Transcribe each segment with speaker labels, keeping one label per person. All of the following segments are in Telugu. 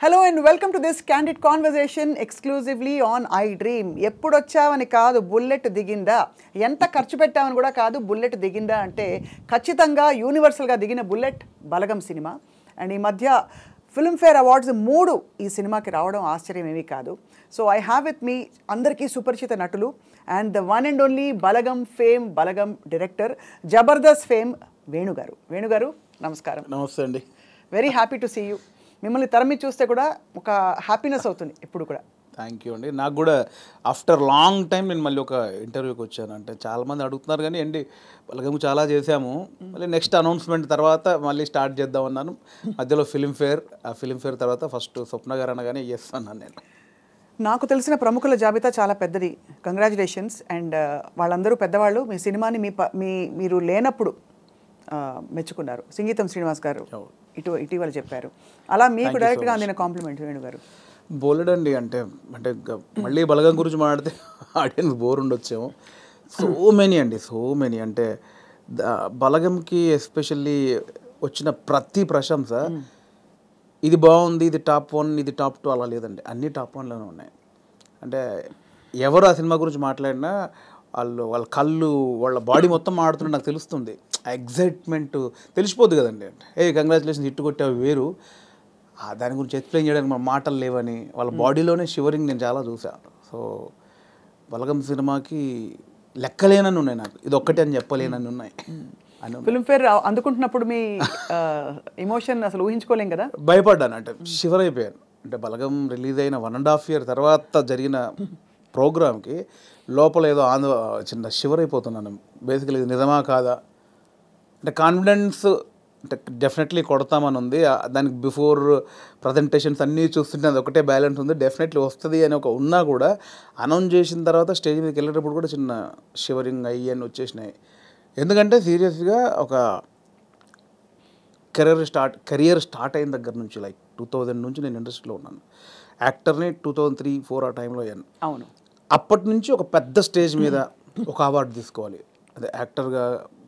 Speaker 1: Hello and welcome to this candid conversation exclusively on iDream. ఎప్పుడొచ్చావని కాదు బుల్లెట్ దిగిందా, ఎంత ఖర్చు పెట్టావని కూడా కాదు బుల్లెట్ దిగిందా అంటే ఖచ్చితంగా యూనివర్సల్గా దిగిన బుల్లెట్ బలగం సినిమా. అండ్ ఈ మధ్య ఫిల్మ్ఫేర్ అవార్డ్స్ 3 ఈ సినిమాకి రావడం ఆశ్చర్యం ఏమీ కాదు. So I have with me అందరికీ సుపరిచిత నటులు and the one and only Balagam fame Balagam director Jabardasth fame వేణుగారు నమస్కారం.
Speaker 2: నమస్తే అండి.
Speaker 1: Very happy to see you. మిమ్మల్ని తరమి చూస్తే కూడా ఒక హ్యాపీనెస్ అవుతుంది ఇప్పుడు కూడా.
Speaker 2: థ్యాంక్ యూ అండి. నాకు కూడా ఆఫ్టర్ లాంగ్ టైం నేను మళ్ళీ ఒక ఇంటర్వ్యూకి వచ్చాను. అంటే చాలామంది అడుగుతున్నారు కానీ అండి బలగం చాలా చేసాము, మళ్ళీ నెక్స్ట్ అనౌన్స్మెంట్ తర్వాత మళ్ళీ స్టార్ట్ చేద్దాం అన్నాను. మధ్యలో ఫిలింఫేర్ తర్వాత ఫస్ట్ స్వప్న గారు అనగానే ఎస్ అన్నాను నేను.
Speaker 1: నాకు తెలిసిన ప్రముఖుల జాబితా చాలా పెద్దది. కంగ్రాచులేషన్స్. అండ్ వాళ్ళందరూ పెద్దవాళ్ళు. మీ సినిమాని మీరు లేనప్పుడు మెచ్చుకున్నారు. సంగీతం శ్రీనివాస్ గారు ఇటీవల చెప్పారు. అలా మీకు డైరెక్ట్గా అందిన కాంప్లిమెంట్ వేణుగారు.
Speaker 2: బోలెడండి. అంటే మళ్ళీ బలగం గురించి మాట్లాడితే ఆడియన్స్ బోర్ ఉండొచ్చేమో. సో మెనీ అంటే బలగంకి ఎస్పెషల్లీ వచ్చిన ప్రతి ప్రశంస ఇది బాగుంది, ఇది టాప్ 1, ఇది టాప్ 2 అలా లేదండి. అన్నీ టాప్ 1లోనే ఉన్నాయి. అంటే ఎవరు ఆ సినిమా గురించి మాట్లాడినా వాళ్ళ కళ్ళు, వాళ్ళ బాడీ మొత్తం ఆడుతుంటే నాకు తెలుస్తుంది. ఆ ఎగ్జైట్మెంట్ తెలిసిపోద్ది కదండి. కంగ్రాచులేషన్స్ హిట్ కొట్టావు వేరు, దాని గురించి ఎక్స్ప్లెయిన్ చేయడానికి మన మాటలు లేవని వాళ్ళ బాడీలోనే షివరింగ్ నేను చాలా చూసాను. సో బలగం సినిమాకి లెక్కలేనని ఉన్నాయి, నాకు ఇది ఒక్కటే అని చెప్పలేనని ఉన్నాయి.
Speaker 1: ఫిల్మ్ఫేర్ అందుకుంటున్నప్పుడు మీ ఎమోషన్ అసలు ఊహించుకోలేం కదా.
Speaker 2: భయపడ్డాను, అంటే షివర్ అయిపోయాను. అంటే బలగం రిలీజ్ అయిన 1.5 year తర్వాత జరిగిన ప్రోగ్రామ్కి లోపల ఏదో చిన్న షివర్ అయిపోతున్నాను. బేసికలీ ఇది నిజమా కాదా అంటే కాన్ఫిడెన్స్ అంటే డెఫినెట్లీ కొడతామని ఉంది. దానికి బిఫోర్ ప్రజెంటేషన్స్ అన్నీ చూస్తుంటే అది ఒకటే బ్యాలెన్స్ ఉంది, డెఫినెట్లీ వస్తుంది అని ఒక ఉన్నా కూడా అనౌన్స్ చేసిన తర్వాత స్టేజ్ మీదకి వెళ్ళేటప్పుడు కూడా చిన్న షివరింగ్ అయ్యి వచ్చేసినాయి. ఎందుకంటే సీరియస్గా ఒక కెరియర్ స్టార్ట్ అయిన దగ్గర నుంచి లైక్ 2000 నుంచి నేను ఇండస్ట్రీలో ఉన్నాను. యాక్టర్ని 2003-4 ఆ టైంలో అయ్యాను.
Speaker 1: అవును.
Speaker 2: అప్పటి నుంచి ఒక పెద్ద స్టేజ్ మీద ఒక అవార్డు తీసుకోవాలి, అదే యాక్టర్గా,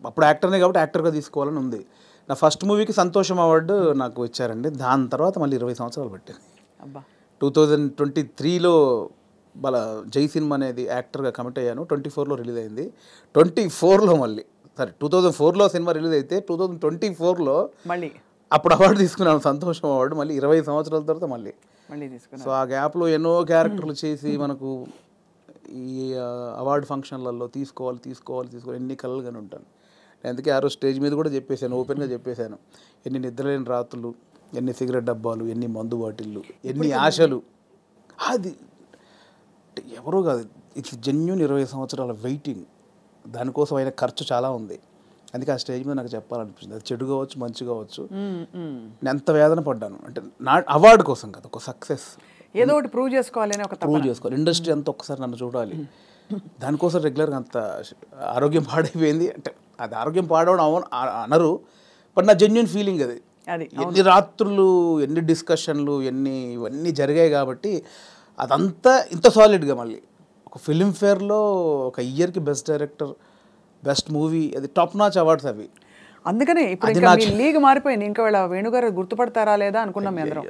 Speaker 2: అప్పుడు యాక్టర్నే కాబట్టి యాక్టర్గా తీసుకోవాలని ఉంది. నా ఫస్ట్ మూవీకి సంతోషం అవార్డు నాకు ఇచ్చారండి. దాని తర్వాత మళ్ళీ 20 సంవత్సరాలు పట్టింది. 2023లో జై సినిమా అనేది యాక్టర్గా కమిట్ అయ్యాను. 24లో రిలీజ్ అయింది. 24లో మళ్ళీ 2004లో సినిమా రిలీజ్ అయితే 2024లో
Speaker 1: మళ్ళీ
Speaker 2: అప్పుడు అవార్డు తీసుకున్నాను, సంతోషం అవార్డు. మళ్ళీ 20 సంవత్సరాల తర్వాత మళ్ళీ
Speaker 1: తీసుకున్నాను.
Speaker 2: సో ఆ గ్యాప్లో ఎన్నో క్యారెక్టర్లు చేసి మనకు ఈ అవార్డు ఫంక్షన్లలో తీసుకోవాలి ఎన్ని కలలుగానే ఉంటాను. అందుకే ఆ రోజు స్టేజ్ మీద కూడా చెప్పేశాను, ఓపెన్గా చెప్పేశాను, ఎన్ని నిద్రలేని రాత్రులు, ఎన్ని సిగరెట్ డబ్బాలు, ఎన్ని మందు బాటిళ్ళు, ఎన్ని ఆశలు. అది ఎవరో కాదు, ఇట్స్ జెన్యూన్ 20 సంవత్సరాల వెయిటింగ్. దానికోసం అయిన ఖర్చు చాలా ఉంది. అందుకే ఆ స్టేజ్ మీద నాకు చెప్పాలనిపించింది. అది చెడు కావచ్చు, మంచి కావచ్చు, నేను ఎంత వేదన పడ్డాను అంటే నా అవార్డు కోసం కదా, ఒక సక్సెస్
Speaker 1: ఏదో ఒకటి ప్రూవ్ చేసుకోవాలి,
Speaker 2: ఇండస్ట్రీ అంతా ఒక్కసారి నన్ను చూడాలి. దానికోసం రెగ్యులర్గా అంత ఆరోగ్యం పాడైపోయింది. అంటే అది ఆరోగ్యం పాడవడం అనరు, బట్ నా జెన్యూన్ ఫీలింగ్ అది. ఎన్ని రాత్రులు, ఎన్ని డిస్కషన్లు, ఇవన్నీ జరిగాయి కాబట్టి అదంతా ఇంత సాలిడ్గా మళ్ళీ ఒక ఫిల్మ్ఫేర్లో ఒక ఇయర్కి బెస్ట్ డైరెక్టర్, బెస్ట్ మూవీ, అది టాప్ నాచ్ అవార్డ్స్ అవి.
Speaker 1: అందుకనే ఇప్పుడు లీగ్ మారిపోయింది. ఇంకా వాళ్ళ వేణుగారు గుర్తుపడతారా లేదా అనుకున్నాం మీ అందరం.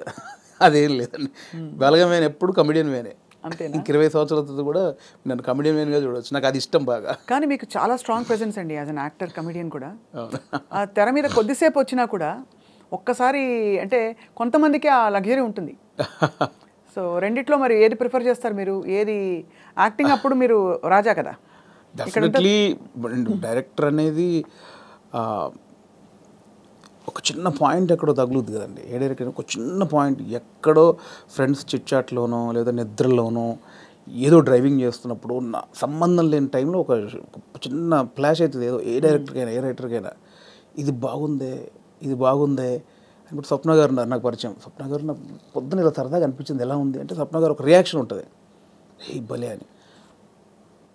Speaker 2: అదేం లేదండి, బలగం వేనే ఎప్పుడు కమెడియన్ వేనే. అంతే. ఇంక 20 సంవత్సరాల తర్వాత కూడా నన్ను కమెడియన్ వేన్గా చూడవచ్చు, నాకు అది ఇష్టం బాగా.
Speaker 1: కానీ మీకు చాలా స్ట్రాంగ్ ప్రెజెన్స్ అండి యాజ్ అన్ యాక్టర్, కమెడియన్ కూడా. ఆ తెర మీద కొద్దిసేపు వచ్చినా కూడా ఒక్కసారి అంటే కొంతమందికి ఆ లగ్జరీ ఉంటుంది. సో రెండిట్లో మరి ఏది ప్రిఫర్ చేస్తారు మీరు? ఏది యాక్టింగ్ అప్పుడు మీరు రాజా కదా.
Speaker 2: డెఫినెట్లీ డైరెక్టర్ అనేది ఒక చిన్న పాయింట్ ఎక్కడో తగులుతుంది కదండి. ఏ డైరెక్టర్ ఒక చిన్న పాయింట్ ఎక్కడో ఫ్రెండ్స్ చిట్చాట్లోనో లేదా నిద్రలోనో ఏదో డ్రైవింగ్ చేస్తున్నప్పుడు సంబంధం లేని టైంలో ఒక చిన్న ఫ్లాష్ అవుతుంది. ఏదో ఏ రైటర్కైనా ఇది బాగుందే అని. ఇప్పుడు స్వప్న గారు ఉన్నారు నాకు పరిచయం. స్వప్న గారు నాకు పొద్దున ఇలా సరదాగా అనిపించింది, ఎలా ఉంది అంటే స్వప్న గారు ఒక రియాక్షన్ ఉంటుంది, ఏ భలే అని.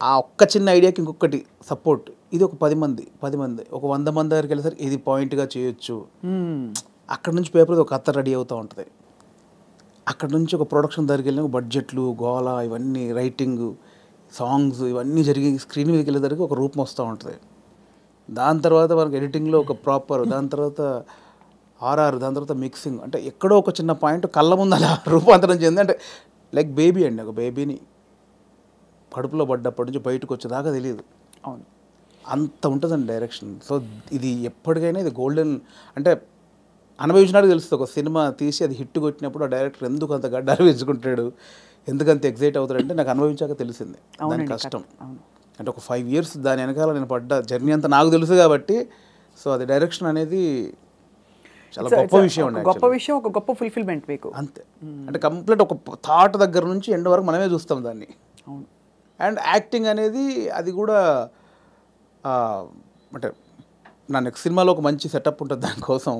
Speaker 2: ఆ ఒక్క చిన్న ఐడియాకి ఇంకొకటి సపోర్ట్. ఇది ఒక 10 మంది ఒక 100 మంది దగ్గరికి వెళ్ళేసరికి ఇది పాయింట్గా చేయొచ్చు. అక్కడ నుంచి పేపర్ ఒక కథ రెడీ అవుతూ ఉంటుంది. అక్కడ నుంచి ఒక ప్రొడక్షన్ దగ్గరికి వెళ్ళిన బడ్జెట్లు, గోల, ఇవన్నీ రైటింగ్, సాంగ్స్ ఇవన్నీ జరిగి స్క్రీన్ మీదకి వెళ్ళేసరికి ఒక రూపం వస్తూ ఉంటుంది. దాని తర్వాత మనకి ఎడిటింగ్లో ఒక ప్రాపర్, దాని తర్వాత ఆర్ఆర్, దాని తర్వాత మిక్సింగ్, అంటే ఎక్కడో ఒక చిన్న పాయింట్ కళ్ళ ముందు అలా రూపాంతరం చెంది, అంటే లైక్ బేబీ అండి, ఒక బేబీని కడుపులో పడ్డప్పటి నుంచి బయటకు వచ్చేదాకా తెలియదు.
Speaker 1: అవును,
Speaker 2: అంత ఉంటుందండి డైరెక్షన్. సో ఇది ఎప్పటికైనా ఇది గోల్డెన్, అంటే అనుభవించినాడు తెలుస్తుంది. ఒక సినిమా తీసి అది హిట్ కొట్టినప్పుడు ఆ డైరెక్టర్ ఎందుకు అంత గడ్డాలు పెంచుకుంటాడు, ఎందుకంత ఎగ్జైట్ అవుతాడంటే నాకు అనుభవించాక తెలిసింది దాని కష్టం. అంటే ఒక 5 years దాని వెనకాల నేను పడ్డ జర్నీ అంతా నాకు తెలుసు కాబట్టి. సో అది డైరెక్షన్ అనేది చాలా గొప్ప విషయం అండి,
Speaker 1: గొప్ప విషయం, ఒక గొప్ప ఫుల్ఫిల్మెంట్ మీకు.
Speaker 2: అంతే. అంటే కంప్లీట్ ఒక థాట్ దగ్గర నుంచి ఎండ్ వరకు మనమే చూస్తాం దాన్ని.
Speaker 1: అవును.
Speaker 2: అండ్ యాక్టింగ్ అనేది అది కూడా అంటే నా నెక్స్ట్ సినిమాలో ఒక మంచి సెటప్ ఉంటుంది దానికోసం,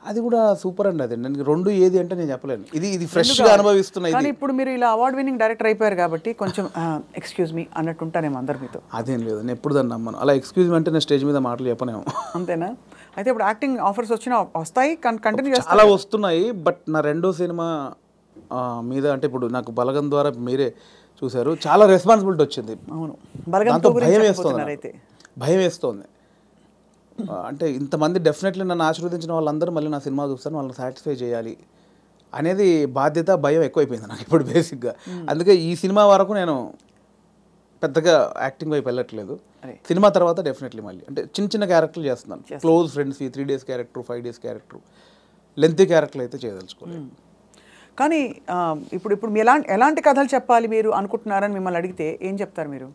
Speaker 2: అది కూడా సూపర్ అండి. అది నేను రెండు ఏది అంటే నేను చెప్పలేను, ఇది ఫ్రెష్గా అనుభవిస్తున్నా.
Speaker 1: కానీ ఇప్పుడు మీరు ఇలా అవార్డ్ విన్నింగ్ డైరెక్టర్ అయిపోయారు కాబట్టి కొంచెం ఎక్స్క్యూజ్ మీ అన్నట్టు ఉంటారేమో అందరు మీతో.
Speaker 2: అదేం లేదు, నేను ఎప్పుడు దాన్ని నమ్మను. అలా ఎక్స్క్యూజ్ మీ అంటే నేను స్టేజ్ మీద మాటలు చెప్పనేమో.
Speaker 1: అంతేనా? అయితే ఇప్పుడు యాక్టింగ్ ఆఫర్స్ వచ్చినా వస్తాయి, కంటిన్యూ చేస్తాయి?
Speaker 2: చాలా వస్తున్నాయి. బట్ నా రెండో సినిమా మీద, అంటే ఇప్పుడు నాకు బలగం ద్వారా మీరే చూశారు, చాలా రెస్పాన్సిబిలిటీ వచ్చింది.
Speaker 1: అవును,
Speaker 2: దాంతో భయం వేస్తోంది. అంటే ఇంతమంది డెఫినెట్లీ నన్ను ఆశీర్వదించిన వాళ్ళందరూ మళ్ళీ నా సినిమా చూస్తాను, వాళ్ళని సాటిస్ఫై చేయాలి అనేది బాధ్యత, భయం ఎక్కువైపోయింది నాకు ఇప్పుడు బేసిక్గా. అందుకే ఈ సినిమా వరకు నేను పెద్దగా యాక్టింగ్ వైపు వెళ్ళట్లేదు. సినిమా తర్వాత డెఫినెట్లీ మళ్ళీ అంటే చిన్న చిన్న క్యారెక్టర్లు చేస్తున్నాను. Close friends, 3 days character, 5 days character, lengthy క్యారెక్టర్లు అయితే చేయదలుచుకోలేదు.
Speaker 1: కానీ ఇప్పుడు ఎలాంటి కథలు చెప్పాలి మీరు అనుకుంటున్నారని మిమ్మల్ని అడిగితే ఏం చెప్తారు మీరు?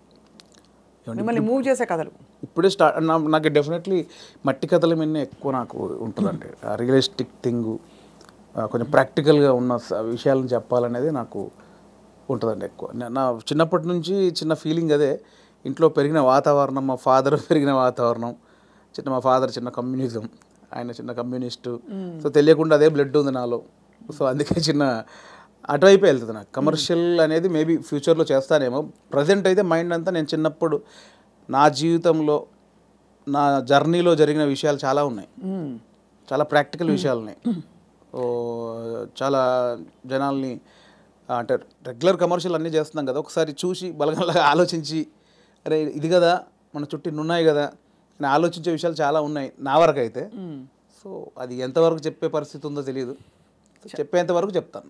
Speaker 1: మిమ్మల్ని మూవ్ చేసే కథలు
Speaker 2: ఇప్పుడే స్టార్ట్. నాకు డెఫినెట్లీ మట్టి కథల మీద ఎక్కువ నాకు ఉంటుందండి. రియలిస్టిక్ థింగ్, కొంచెం ప్రాక్టికల్గా ఉన్న విషయాలను చెప్పాలనేది నాకు ఉంటుందండి ఎక్కువ. నా చిన్నప్పటి నుంచి చిన్న ఫీలింగ్ అదే. ఇంట్లో పెరిగిన వాతావరణం, మా ఫాదర్ పెరిగిన వాతావరణం, మా ఫాదర్ చిన్న కమ్యూనిజం, ఆయన చిన్న కమ్యూనిస్టు. సో తెలియకుండా అదే బ్లడ్ ఉంది నాలో. సో అందుకే చిన్న అటువైపే వెళ్తుంది నాకు. కమర్షియల్ అనేది మేబీ ఫ్యూచర్లో చేస్తానేమో. ప్రజెంట్ అయితే మైండ్ అంతా నేను చిన్నప్పుడు నా జీవితంలో, నా జర్నీలో జరిగిన విషయాలు చాలా ఉన్నాయి, చాలా ప్రాక్టికల్ విషయాలు ఉన్నాయి. చాలా జనాల్ని, అంటే రెగ్యులర్ కమర్షియల్ అన్నీ చేస్తున్నాం కదా, ఒకసారి చూసి బలగంలాగా ఆలోచించి, అరే ఇది కదా మన చుట్టూ ఉన్నాయి కదా అని ఆలోచించే విషయాలు చాలా ఉన్నాయి నా వరకు అయితే. సో అది ఎంతవరకు చెప్పే పరిస్థితి ఉందో తెలియదు, చెప్పేంత వరకు చెప్తాను.